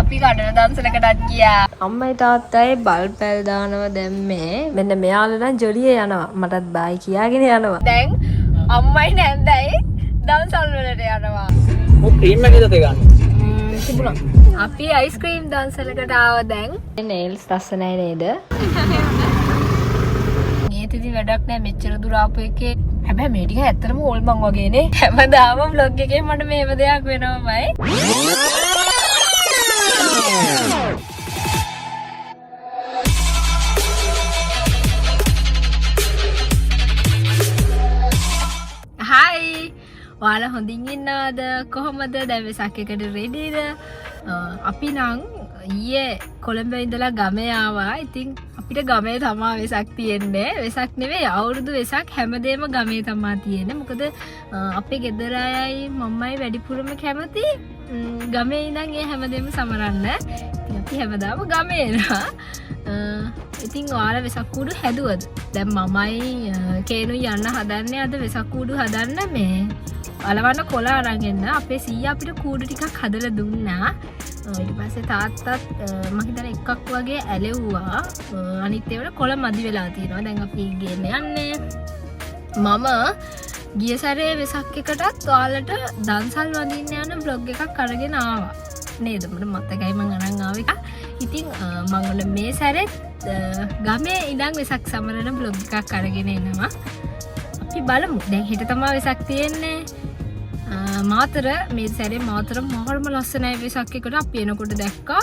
අපි කඩන දන්සලකටත් ගියා. අම්මයි තාත්තයි බල් පැල් දානවා දැම්මේ. මෙන්න මෙයාලා නම් ජොලිය යනවා. මටත් බයි කියාගෙන යනවා. දැන් අම්මයි නැන්දයි දන්සල් වලට යනවා. ඔය ක්‍රීම් එකද ගන්න. තිබුණා. අපි අයිස්ක්‍රීම් දන්සලකට ආව දැන්. නේල්ස් ලස්සනයි නේද? මේතිදි වැඩක් නැහැ මෙච්චර දුර ආපු එකේ. හැබැයි මේ ටික ඇත්තටම ඕල්මන් වගේනේ. හැමදාම vlog එකේ මට මේව දෙයක් වෙනවමයි. හයි. ඔයාලා හොඳින් ඉන්නවද? කොහොමද? දැන් වෙසක් එකට රෙඩිද? අපි නම් ඊයේ කොළඹ ඉඳලා ගමේ ආවා. ඉතින් අපිට ගමේ තමා වෙසක් තියෙන්නේ. වෙසක් නෙවෙයි අවුරුදු වෙසක් හැමදේම ගමේ තමා තියෙන්නේ. මොකද අපේ ගෙදර අයයි මම්මයි වැඩිපුරම කැමති ගමේ ඉඳන් ඒ හැමදේම සමරන්න. ඉතින් අපි හැමදාම ගමේ එනවා. ඉතින් ඔයාලා වෙසක් කූඩු හැදුවද? දැන් මමයි කේනුයි යන්න හදන්නේ අද වෙසක් කූඩු හදන්න මේ අලවන්න කොළ අරන් එන්න. අපේ සීයා අපිට කූඩු ටිකක් හදලා දුන්නා. ඊට පස්සේ තාත්තත් මම හිතන එකක් වගේ ඇලෙව්වා. අනිත් ඒවා කොළ මදි වෙලා තියෙනවා. දැන් අපි ගෙන්න යන්නේ. මම ගිය සැරේ වෙසක් එකටත් ඔයාලට දන්සල් වඳින්න යන vlog එකක් අරගෙන ආවා. නේද? මට මතකයි මම අරන් ආවේ. ඉතින් මම මේ සැරේත් ගමේ ඉඳන් වෙසක් සමරන vlog එකක් අරගෙන එනවා. අපි බලමු. දැන් හෙට තමයි වෙසක් තියෙන්නේ. මාතර මේ සැරේ මාතර මහරම ලස්සනයි වෙසක් එකට අපි එනකොට දැක්කා.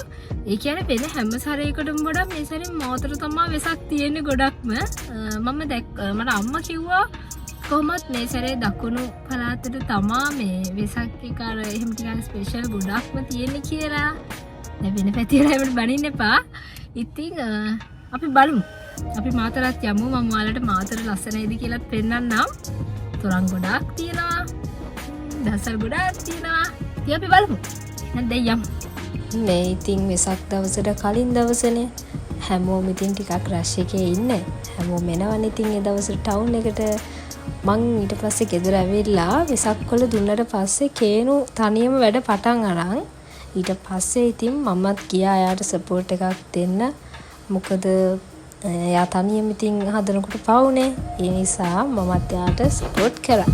ඒ කියන්නේ වෙන හැම සැරේකටම වඩා මේ සැරේ මාතර තමයි වෙසක් තියෙන්නේ ගොඩක්ම. මම මට අම්මා කිව්වා කොහොමත් මේ සැරේ දකුණු පළාතට තමා මේ වෙසක් එක අර එහෙම ටිකක් ස්පෙෂල් ගොඩක්ම තියෙන්නේ කියලා. දැන් වෙන පැතිරෙන්න බනින්න එපා. ඉතින් අපි බලමු. අපි මාතරත් යමු. මම ඔයාලට මාතර ලස්සනයිද කියලාත් පෙන්නන්නම්. තොරන් ගොඩක් තියෙනවා. දසල් ගොඩක් තියෙනවා. ඉතින් අපි බලමු. දැන් යමු. මේ ඉතින් වෙසක් දවසට කලින් දවසනේ. හැමෝම ඉතින් ටිකක් රෂ් එකේ ඉන්නේ. හැමෝම එනවනේ ඉතින් ඒ දවසට ටවුන් එකට. මං ඊට පස්සේ ගෙදර ඇවිල්ලා වෙසක් කොළ දුන්නට පස්සේ කේනු තනියම වැඩ පටන් අරන් ඊට පස්සේ ඉතින් මමත් ගියා එයාට සපෝට් එකක් දෙන්න. මොකද එයා තනියම ඉතින් හදනකොට පවුනේ. ඒ නිසා මමත් එයාට සපෝට් කරා.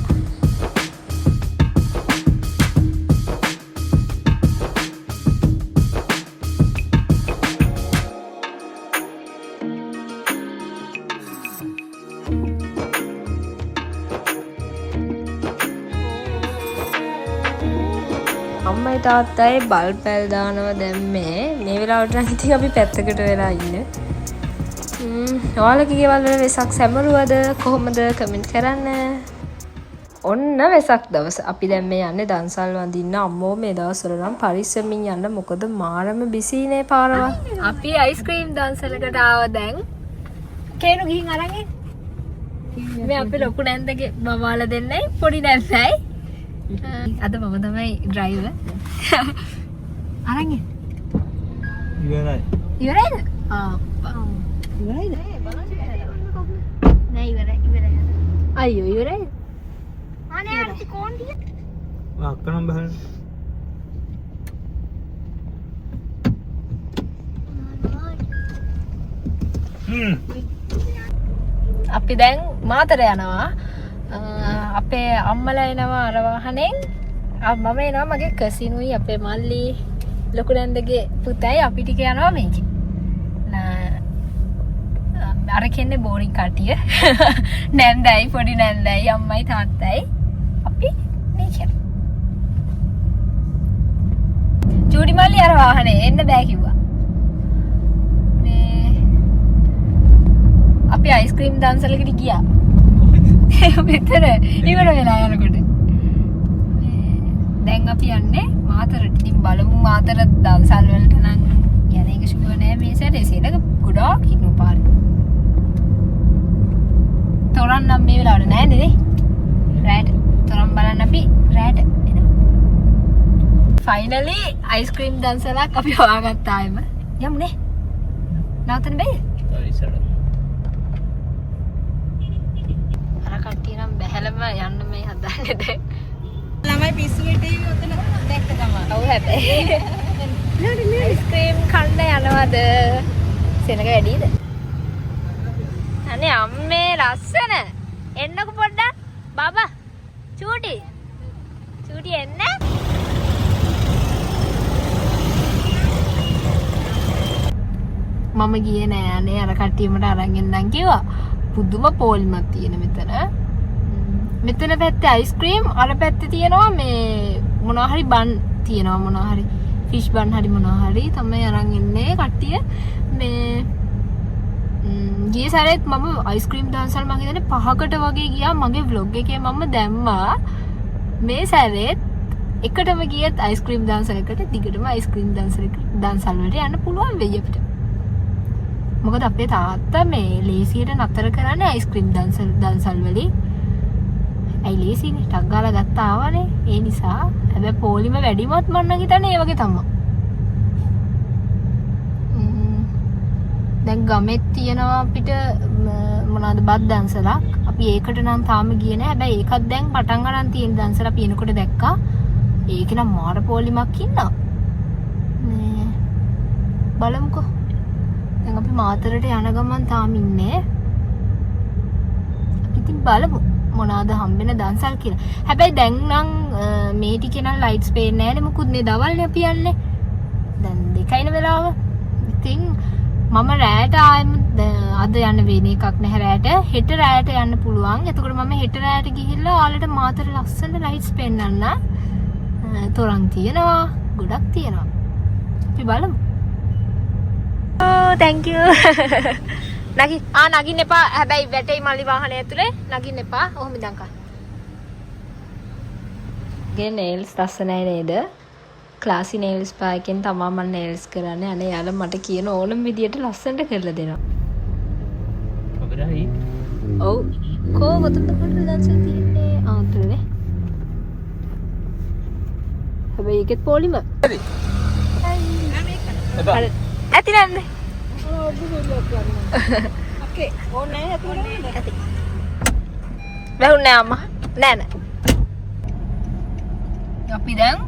අම්මයි තාත්තයි බල් පැල් දානවා දැම්මේ. මේ වෙලාවට නම් ඉතින් අපි පැත්තකට වෙලා ඉන්නේ. ඔයාලගේ ගෙවල් වල වෙසක් සැමරුවද කොහොමද කමෙන්ට් කරන්න. ඔන්න වෙසක් දවස අපි දැන් මේ යන්නේ දන්සල් වඳින්න. අම්මෝ මේ දවස්වල නම් පරිස්සමින් යන්න. මොකද මාරම බිසිනේ පාරවල්. අපි අයිස්ක්‍රීම් දන්සලකට ආව දැන්. කේනු ගිහින් අරන් එන්න. මේ අපේ ලොකු නැන්දගේ බබාලා දෙන්නයි පොඩි නැන්දයි. අද මම තමයි ඩ්‍රයිවර්. අරන් එන්න. ඉවරයි. ඉවරයිද? ඉවරයිද? නෑ ඉවරයි. අයියෝ ඉවරයි. අනේ අර කොණ්ඩිය. අක්කනම් බහන්න. අපි දැන් මාතර යනවා. අපේ අම්මලා එනවා අර වාහනෙන්. මම එනවා මගේ කසිනුයි අපේ මල්ලි ලොකු නැන්දගේ පුතයි අපි ටික යනවා මේකේ. අර කෙන්නේ බෝරින් කට්ටිය. නැන්දයි පොඩි නැන්දයි අම්මයි තාත්තයි අපි මේකේ. චූටි මල්ලි අර වාහනේ එන්න බෑ කිව්වා. මේ අපි අයිස්ක්‍රීම් දන්සලකට ගියා. මෙතන ඉවර වෙලා යනකොට දැන් අපි යන්නේ මාතරට. ඉතින් බලමු මාතර දන්සල් වලට නම් යන එක ෂුවර් නෑ මේ සැරේ. සේනක ගොඩක් ඉන්නු පාරේ. තොරන් නම් මේ වෙලාවට නෑ නේ. රෑට තොරන් බලන්න අපි රෑට එනවා. ෆයිනලි අයිස්ක්‍රීම් දන්සලක් අපි හොයාගත්තා එම. යමු නේ. නවත්තන්න බැයිද? කට්ටිය නම් බැහැලම යන්න මේ හදන්නේ දැන්. ළමයි පිස්සු වෙටේ ඔතන දැක්ක තමයි. ඔව් හැබැයි. ඉන්නවද? සෙනග වැඩිද? අනේ අම්මේ ලස්සන. එන්නකො පොඩ්ඩක්. බබා. චූටි. චූටි එන්න. මම ගියේ නෑ අනේ අර කට්ටියමට අරන් එන්නම් කිව්වා. පුදුම පොලිමක් තියෙන මෙතන. මෙතන පැත්තේ අයිස්ක්‍රීම් අර පැත්තේ තියෙනවා මේ මොනවා හරි බන් තියෙනවා මොනවා හරි ෆිෂ් බන් හරි මොනවා හරි තමයි අරන් ඉන්නේ කට්ටිය මේ ගිය සැරේත් මම අයිස්ක්‍රීම් දන්සල් මම හිතන්නේ 5කට වගේ ගියා මගේ vlog එකේ මම දැම්මා මේ සැරේත් එකටම ගියත් අයිස්ක්‍රීම් දන්සලකට දිගටම අයිස්ක්‍රීම් දන්සල් වලට යන්න පුළුවන් වෙයි අපිට මොකද අපේ තාත්තා මේ ලේසියට නතර කරන්නේ අයිස්ක්‍රීම් දන්සල් වලින් ඇයි ලේසිනේ ටක් ගාලා ගත්තා ආවනේ ඒ නිසා හැබැයි පොලිම වැඩිමත් මම නම් හිතන්නේ ඒ වගේ තමයි දැන් ගමෙත් තියෙනවා අපිට මොනවාද බත් දන්සලක් අපි ඒකට නම් තාම ගියේ නැහැ හැබැයි ඒකත් දැන් පටන් ගන්න තියෙන දන්සල අපි එනකොට දැක්කා ඒක නම් මාර පොලිමක් ඉන්නවා මේ බලමුකෝ දැන් අපි මාතරට යන ගමන් තාම ඉන්නේ අපි ඉතින් බලමු මොනවාද හම්බෙන දන්සල් කියලා. හැබැයි දැන් නම් මේ ටිකේ නම් ලයිට්ස් පේන්නේ නැහැනේ මොකුත් නේ දවල්නේ අපි යන්නේ. දැන් 2යින වෙලාව. ඉතින් මම රැයට ආයෙම අද යන්න වෙන එකක් නැහැ රැයට. හෙට රැයට යන්න පුළුවන්. එතකොට මම හෙට රැයට ගිහිල්ලා ඔයාලට මාතර ලස්සන ලයිට්ස් පෙන්නන්න. තොරන් තියෙනවා. ගොඩක් තියෙනවා. අපි බලමු. Oh, thank you. නගින්න එපා. හැබැයි වැටේ මල්ලි වාහනේ ඇතුලේ නගින්න එපා. ඔහොම ඉඳන් කන්න. ගේ නේල්ස් ලස්සනයි නේද? ක්ලාසි නේල්ස් පා එකෙන් තමයි මම නේල්ස් කරන්නේ. අනේ යාළුවා මට කියන ඕනම විදියට ලස්සනට කරලා දෙනවා. කවදායි? ඔව්. කොහොමද දන්සල් තියෙන්නේ? ආතුනේ. හැබැයි ඒකෙත් පොලිම. හරි. ඇති නන්නේ? Oke, ඕනේ ඇති. වැහුන්නේ අම්මා. නෑ නෑ. අපි දැන්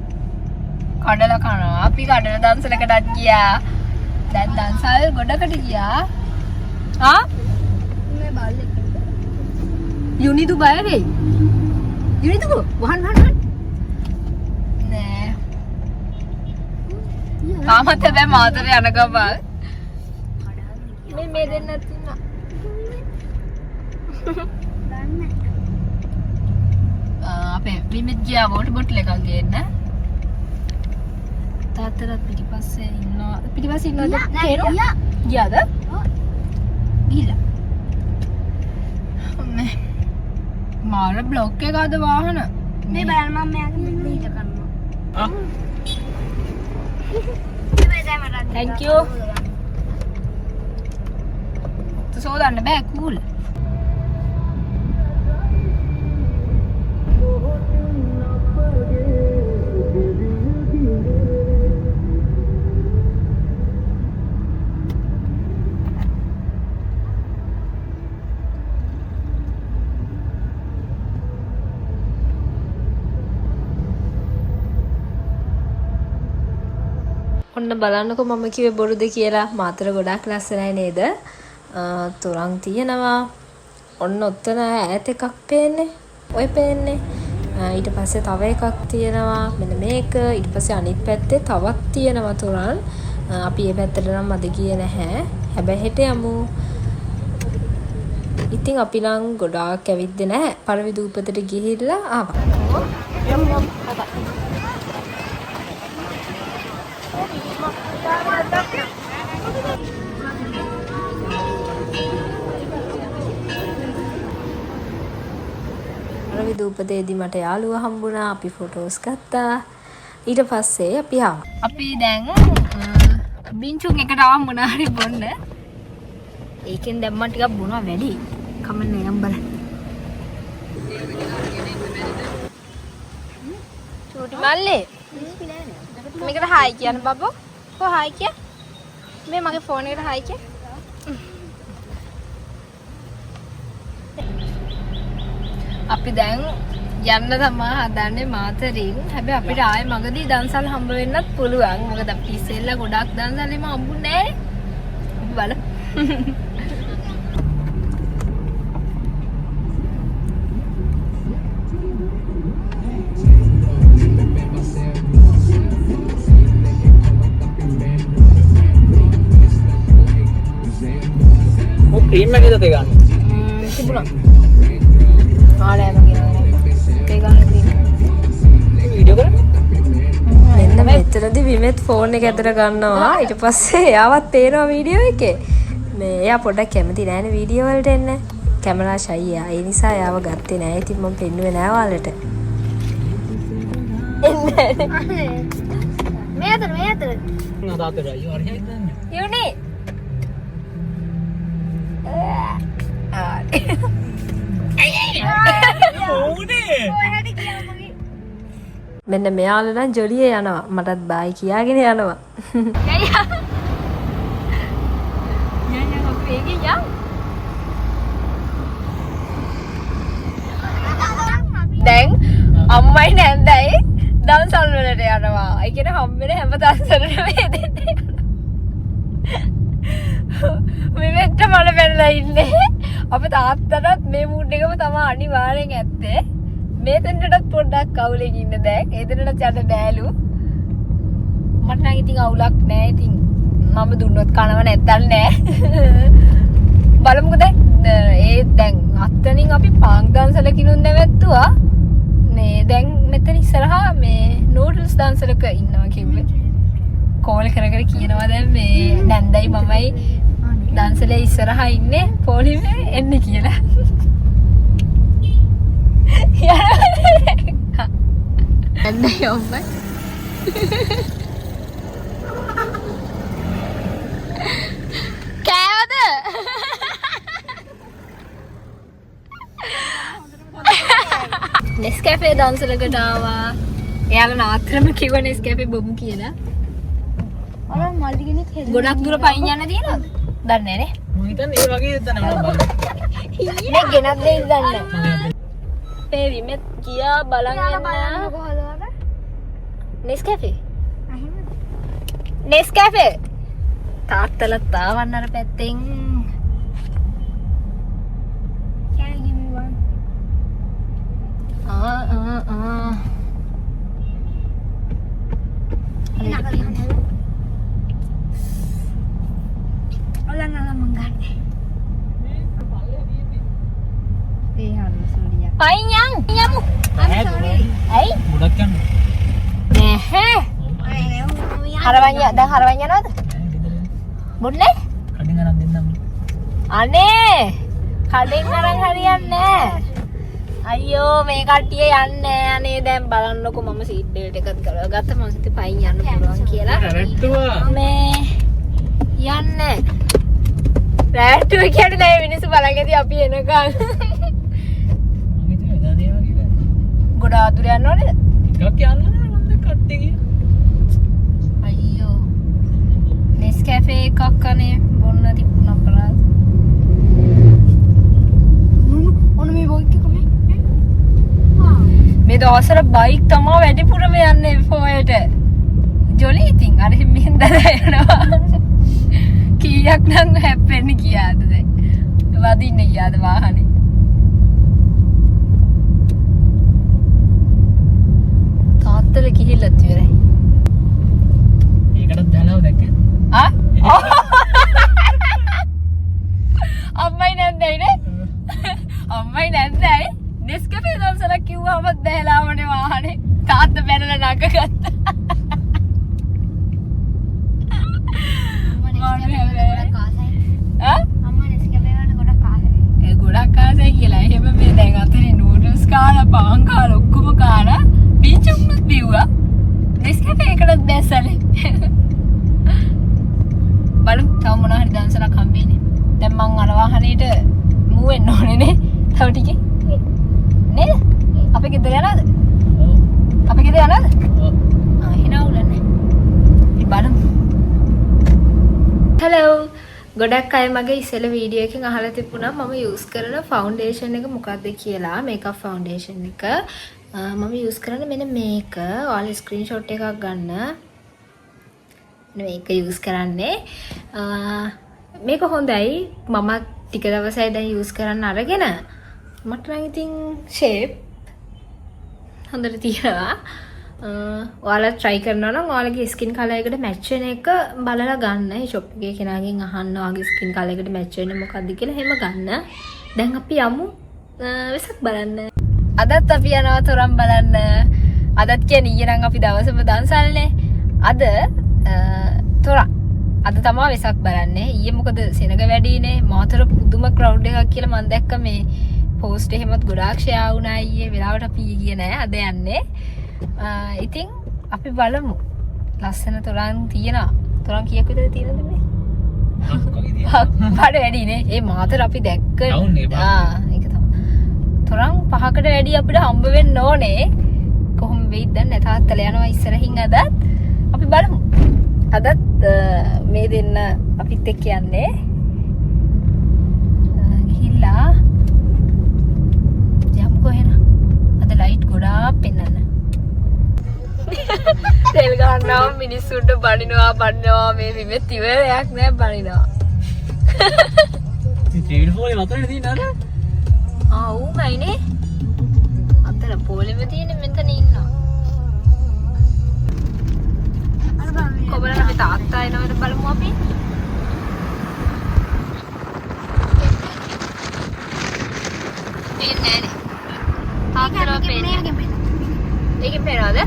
කඩලා කනවා. අපි කඩන දන්සලකටත් ගියා. දැන් දන්සල් ගොඩකට ගියා. ආ? මේ බල්ලෙක්. යුනිදු බය වෙයි. යුනිදු වහන්. නෑ. තාමත් හැබැයි මාතර යන ගමන් මේ දෙන්න තියෙනවා. අපේ විමිත් ගියා වෝටර් බොටල් එකක් ගේන්න. තාත්තට පිටිපස්සේ ඉන්නවා. පිටිපස්සේ ඉන්නවද? තේරෙනවා? ගියාද? ඔව්. ගිහලා. මේ මාර බ්ලොක් එකකද වාහන? මේ බලන්න මම මෙයාගේ මෙන්න හිට කරනවා. Thank you. සෝදන්න බෑ කූල්. ඔන්න බලන්නකො මම කිව්වේ බොරුද කියලා මාතර ගොඩාක් ලස්සනයි නේද? තොරන් තියෙනවා. ඔන්න ඔතන ඈත එකක් පේන්නේ. ඔය පේන්නේ. ඊට පස්සේ තව එකක් තියෙනවා. මෙන්න මේක. ඊට පස්සේ අනිත් පැත්තේ තවත් තියෙනවා තොරන්. අපි මේ පැත්තට නම් අද ගියේ නැහැ. හැබැයි හෙට යමු. ඉතින් අපි නම් ගොඩාක් ඇවිද්දේ නැහැ. පරවි දූපතට ගිහිල්ලා ආවා. යමු. පරවි දූපතේදී මට යාළුවා හම්බුණා. අපි ෆොටෝස් ගත්තා. ඊට පස්සේ අපි ආවා. අපි දැන් බින්චුන් එකට ආවම මොනවා හරි බොන්න. ඒකෙන් දැන් මම ටිකක් බොනවා වැඩි. කමන්නේ නම් බලන්න. චූටි මල්ලේ. මේකට හායි කියන්න බබෝ. කො හායි කිය? මේ මගේ ෆෝන් එකට හායි කිය. අපි දැන් යන්න තමයි හදන්නේ මාතරින්. හැබැයි අපිට ආයේ මගදී දන්සල් හම්බ වෙන්නත් පුළුවන්. මොකද අපි ඉස්සෙල්ලා ගොඩක් දන්සල් එම හම්බුනේ නැහැ. බලමු. ක්‍රීම් එකද තේ ගන්න? තිබුණා. ආලෑම කියනවා. තේ ගන්න තියෙනවා. වීඩියෝ කරන්නේ? මෙන්න මෙතනදී විමෙත් ෆෝන් එක ඇතර ගන්නවා. ඊට පස්සේ එයාවත් තේරෙනවා වීඩියෝ එකේ. මේ එයා පොඩ්ඩක් කැමති නෑනේ වීඩියෝ වලට එන්න. කැමරා ෂයි එයා. ඒ නිසා එයාව ගත්තේ නෑ. ඉතින් මම පෙන්නුවේ නෑ ඔයාලට. මෙතන. තාත්තට අයියෝ හරි හිතන්නේ. යුනි. මෙන්න මෙයාලා නම් ජොලිය යනවා. මටත් බයි කියාගෙන යනවා. දැන් අම්මයි නැන්දයි දන්සල් වලට යනවා. ඒ කියන්නේ හම්බෙන්නේ හැම දන්සලටම දෙන්නේ. මෙවෙට මල වෙලා ඉන්නේ. අපේ තාත්තටත් මේ මූඩ් එකම තමයි අනිවාර්යෙන් ඇත්තේ. මේ දෙන්නටත් පොඩ්ඩක් අවුලෙන් ඉන්න දැන්. ඒ දෙන්නටත් යන්න බෑලු. මට නම් ඉතින් අවුලක් නෑ. ඉතින් මම දුන්නොත් කනව නැත්තල් නෑ. බලමුකෝ දැන්. ඒ දැන් අත්තනින් අපි පාන් දන්සල කිනුත් නැවැත්තුවා. මේ දැන් මෙතන ඉස්සරහා මේ නූඩල්ස් දන්සලක ඉන්නවා කිව්වේ. කෝල් කර කර කියනවා දැන් මේ නැන්දයි මමයි දන්සලේ ඉස්සරහා ඉන්නේ පොලිමේ එන්න කියලා. නැන්දයි අම්මයි. කෑවද? නෙස්කැෆේ දන්සලකට ආවා. එයාලා නාත්‍රම කිව්ව නෙස්කැෆේ බොමු කියලා. ගොඩක් දුර පයින් යන්න තියෙනවද? දන්නේ නැහැ මම හිතන්නේ ඒ වගේ දෙයක් නෑ මම. නේ ගෙනත් දෙන්න දන්නේ නැහැ. මේ විමෙත් කියා බලන් යන්න. නෙස්කැෆේ. නෙස්කැෆේ. තාත්තලත් ආවන්න අර පැත්තෙන්. Paling yang nyamu. Ai? ගොඩක් යන්න. Neh. Harapannya, dah harapannya nada. Boleh? කඩින් අරන් දෙන්නම්. අනේ. කඩෙන් අරන් හරියන්නේ අයියෝ මේ කට්ටිය යන්නේ අනේ දැන් බලන්නකෝ මම සීට් බෙල්ට් එකත් ගත්තා මම හිතේ පයින් යන්න පුළුවන් කියලා රැට්ටුවා මේ යන්නේ රැට්ටුව කියන්නේ දැන් මිනිස්සු බලගෙදී අපි එනකන් ගොඩ ආතුර යන්න ඕනේද ටිකක් යන්න නෑ මම කට්ටි ගියා අයියෝ නෙස්කැෆේ එකක් අනේ බොන්න තිබුණා අපරාධ මේ බොයික් එක මේ දවසට බයික් තමයි වැඩිපුරම යන්නේ ෆෝයට ජොලි ඉතින් අර මෙහෙන් දලා යනවා කීයක් නම් හැප්පෙන්නේ කියාද දැන් වදින්න ගියාද වාහනේ තාත්තල කිහිල්ලත් ඉවරයි ඒකටත් දැලව දැක්කේ අම්මයි නැන්දයි නේ අම්මයි නැන්දයි නෙස්කැෆේ දවසක් කිව්වම දැලාවනේ වාහනේ තාත්ත බැනලා නග ගත්තා ඒ ගොඩක් ආසයි කියලා එහෙම මේ දැන් අතරේ නූඩල්ස් කාලා පාන් කාලා ඔක්කොම කාලා බීචුම්නුත් බිව්වා නෙස්කැෆේ එකකට දැස්සලේ බලමු තව මොනවා හරි දවසක් හම්බෙන්නේ දැන් මං අර වාහනේට මූ වෙන්න ඕනේ නේ තව ටිකේ නේද අපේ ගෙදර යනවද ඔව් අපේ ගෙදර යනවද ඔව් එහෙනම් උලන්නේ බලමු හෙලෝ ගොඩක් අය මගේ ඉස්සෙල්ල වීඩියෝ එකකින් අහලා තිබුණා මම යූස් කරන ෆවුන්ඩේෂන් එක මොකක්ද කියලා මේකප් ෆවුන්ඩේෂන් එක මම යූස් කරන්නේ මෙන්න මේක. ඔයාලා ස්ක්‍රීන්ෂොට් එකක් ගන්න. මේක යූස් කරන්නේ මේක හොඳයි. මම ටික දවසයි දැන් යූස් කරන්න අරගෙන මට නම් ඉතින් ෂේප් හොඳට තියෙනවා. ඔයාලා try කරනවා නම් ඔයාලගේ ස්කින් කලර් එකට මැච් වෙන එක බලලා ගන්න. ඒ shop එකේ කෙනාගෙන් අහන්න ඔයාගේ ස්කින් කලර් එකට මැච් වෙන්නේ මොකක්ද කියලා එහෙම ගන්න. දැන් අපි යමු වෙසක් බලන්න. අදත් අපි යනවා තොරන් බලන්න. අදත් කියන්නේ ඊයේ නම් අපි දවසම දන්සල්නේ. අද තොරන්. අද තමයි වෙසක් බලන්නේ. ඊයේ මොකද සෙනග වැඩිනේ. මාතර පුදුම crowd එකක් කියලා මම දැක්ක මේ post එහෙමත් ගොඩාක් share වුණා ඊයේ. වෙලාවට අපි ගියේ නෑ. අද යන්නේ. ඉතින් අපි බලමු. ලස්සන තොරන් තියෙනවා. තොරන් කීයක් විතර තියෙනවද මේ? පාඩ වැඩිනේ. ඒ මාතර අපි දැක්ක. ඒක තමයි. තොරන් 5කට වැඩි අපිට හම්බ වෙන්න ඕනේ. කොහොම වෙයිද දන්නේ නැහැ. තාත්තලා යනවා ඉස්සරහින් අදත්. අපි බලමු. අදත් මේ දෙන්න අපිත් එක්ක යන්නේ. ගිහිල්ලා යමුකෝ එහෙනම්. අද ලයිට් ගොඩාක් පෙන්නන්න. තෙල් ගන්නවා මිනිස්සුන්ට බනිනවා මේ විමෙත් ඉවරයක් නෑ බනිනවා. ටීවී ෆෝනේ වතුරේ තියෙනවද? ඌමයිනේ. අතන පොලෙම තියෙන මෙතන ඉන්නවා. කොබලන අපි තාත්තා එනවද බලමු අපි. පේන්නේ නෑනේ. තාත්තලා පේන්නේ. ඒකෙන් පේනවද?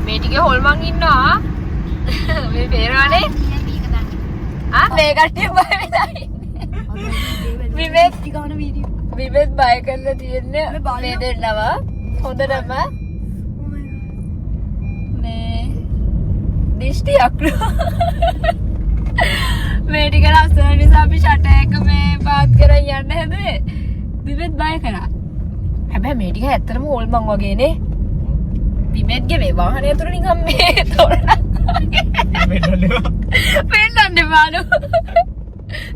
මේ ටික හොල්මන් ඉන්නවා. මේ පේනවනේ. මේ කට්ටිය බය වෙලා ඉන්නේ. විමෙත් ටිකවන වීඩියෝ. විමෙත් බය කරලා තියන්නේ මේ දෙන්නව. හොඳටම මේ දිෂ්ටියක් මේ ටික ලස්සන නිසා අපි ෂටර් එක මේ පාත් කරන් යන්න හැදුවේ. විමෙත් බය කරා. හැබැයි මේ ටික ඇත්තටම හොල්මන් වගේනේ. විමෙත්ගේ මේ වාහනය තුර නිකන් මේ තොරණක් වගේ. පෙන්නන්න බාලු.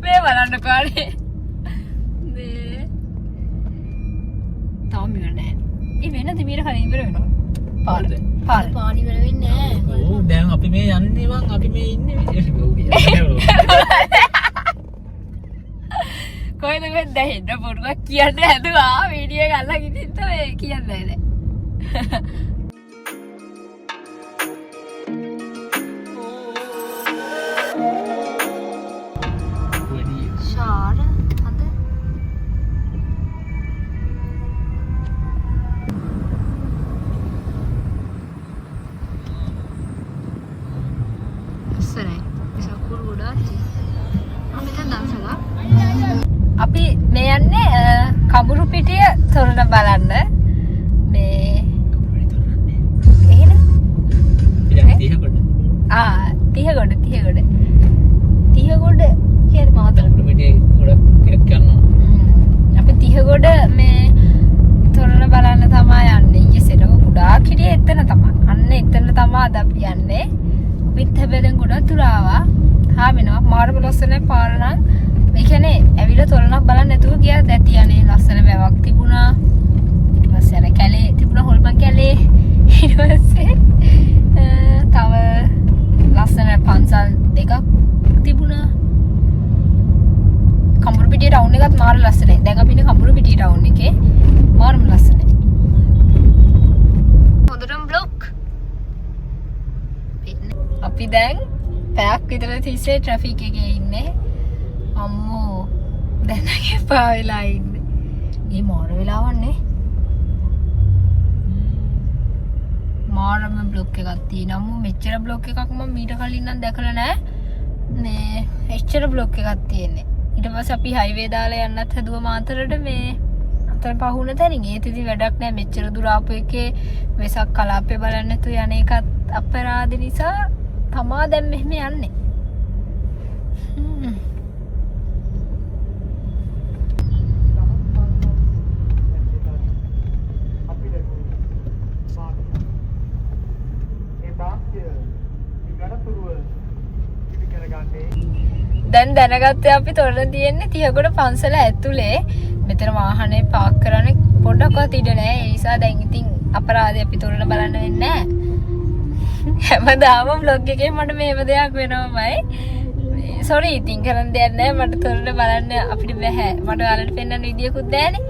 මේ බලන්න පානේ. මේ තාම ඉවර නෑ. ඒ වෙන දෙමීර කලින් ඉවර වෙනවා. පානි ඉවර වෙන්නේ නෑ. ඕ දැන් අපි මේ යන්නේ වන් අපි මේ ඉන්නේ. කොහෙද මේ දැන් පොඩ්ඩක් කියන්න හැදුවා වීඩියෝ එක අල්ලගෙන ඉන්න මේ කියන්නේ නෑ. අපි මේ යන්නේ කඹුරු පිටිය තොරණ බලන්න. මේ එහෙනම් තිහගොඩ. තිහගොඩ කියන්නේ මාතර පිටියේ ගොඩක් ටිකක් යනවා. අපි තිහගොඩ මේ තොරණ බලන්න තමයි යන්නේ. ඊයේ සෙනග ගොඩාක් හිටියේ එතන තමයි. අන්න එතන තමයි අද අපි යන්නේ. අපිත් හැබැයි දැන් ගොඩක් දුර ආවා. වෙනවා මාර්ග ලස්සන පාර නම් ඒ කියන්නේ ඇවිල්ලා තොරණක් බලන්න නැතුව ගියා දැටි යන්නේ ලස්සන වැවක් තිබුණා. ඊට පස්සේ අර කැලේ තිබුණා හොල්මන් කැලේ. ඊට පස්සේ තව ලස්සන පන්සල් දෙකක් තිබුණා. කඹුරු පිටිය ටවුන් එකත් මාර ලස්සනයි. දැන් අපි ඉන්නේ කඹුරු පිටිය ටවුන් එකේ. මාරම ලස්සනයි. හොඳටම බ්ලොක්. අපි දැන් පැයක් විතර තිස්සේ ට්‍රැෆික් එකේ ඉන්නේ. අම්මෝ දැන් නැගේ පා වෙලා ඉන්නේ. මේ මාර වෙලාවන්නේ. මාරම බ්ලොක් එකක් තියෙනවා. මෙච්චර බ්ලොක් එකක් මම මීට කලින් නම් දැකලා නැහැ. මේ එච්චර බ්ලොක් එකක් තියෙන්නේ. ඊට පස්සේ අපි හයිවේ දාලා යන්නත් හදුවා මාතරට මේ අතන පහුන තැනින්. ඒත් ඉතින් වැඩක් නැහැ. මෙච්චර දුර ආපු එකේ වෙසක් කලාපේ බලන්න නැතුව යන එකත් අපරාධ නිසා තමා දැන් මෙහෙම යන්නේ. ඒ වාක්‍ය ගණතුරුව දැන් දැනගත්තේ අපි තොරණ තියෙන්නේ තියගොඩ පන්සල ඇතුලේ. මෙතන වාහනේ පාක් කරන්න පොඩ්ඩක්වත් ඉඩ නැහැ. ඒ නිසා දැන් ඉතින් අපරාධය අපි තොරණ බලන්න වෙන්නේ නැහැ. හැමදාම vlog එකේ මට මේව දෙයක් වෙනවමයි. සෝරි ඉතින් කරන්න දෙයක් නැහැ. මට තොරණ බලන්න අපිට බෑ. මට ඔයාලට පෙන්වන්න විදියකුත් නැහැනේ.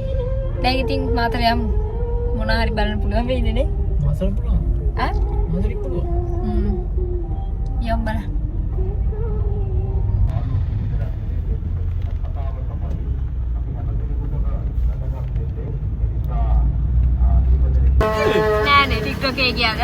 දැන් ඉතින් මාතර යමු. මොනවා හරි බලන්න පුළුවන් වෙයිනේ නේ. මාසල පුළුවන්. ඈ? මාසල පුළුවන්. යම් බලන්න. නෑ නේ TikTok එකේ ගියාද?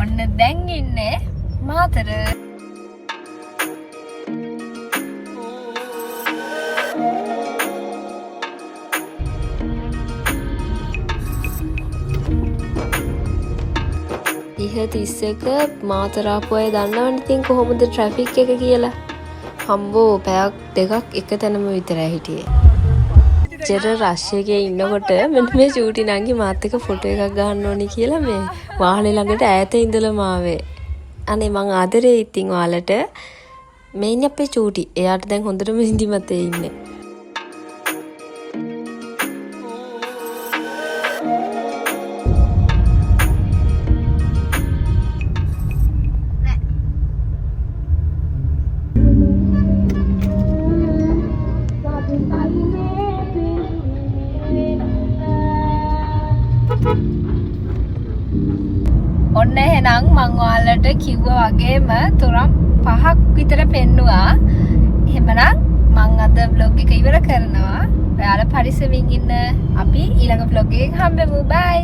ඔන්න දැන් ඉන්නේ මාතර. තිස්සක මාතරාපු අය දන්නවනේ ඉතින් කොහොමද ට්‍රැෆික් එක කියලා. හම්බෝ පැයක් දෙකක් එක තැනම විතරයි හිටියේ. ජර රෂ් එකේ ඉන්නකොට මෙන්න මේ චූටි නංගි මාත් එක්ක ෆොටෝ එකක් ගන්න ඕනේ කියලා මේ වාහනේ ළඟට ඈත ඉඳලම ආවේ. අනේ මං ආදරේ ඉතින් ඔයාලට. මේ ඉන්නේ අපේ චූටි. එයාට දැන් හොඳටම හිඳිමතේ ඉන්නේ. ඔන්න එහෙනම් මං ඔයාලට කිව්වා වගේම තොරම් 5ක් විතර පෙන්නුවා. එහෙමනම් මං අද vlog එක ඉවර කරනවා. ඔයාලා පරිස්සමින් ඉන්න. අපි ඊළඟ vlog එකකින් හම්බෙමු. බයි.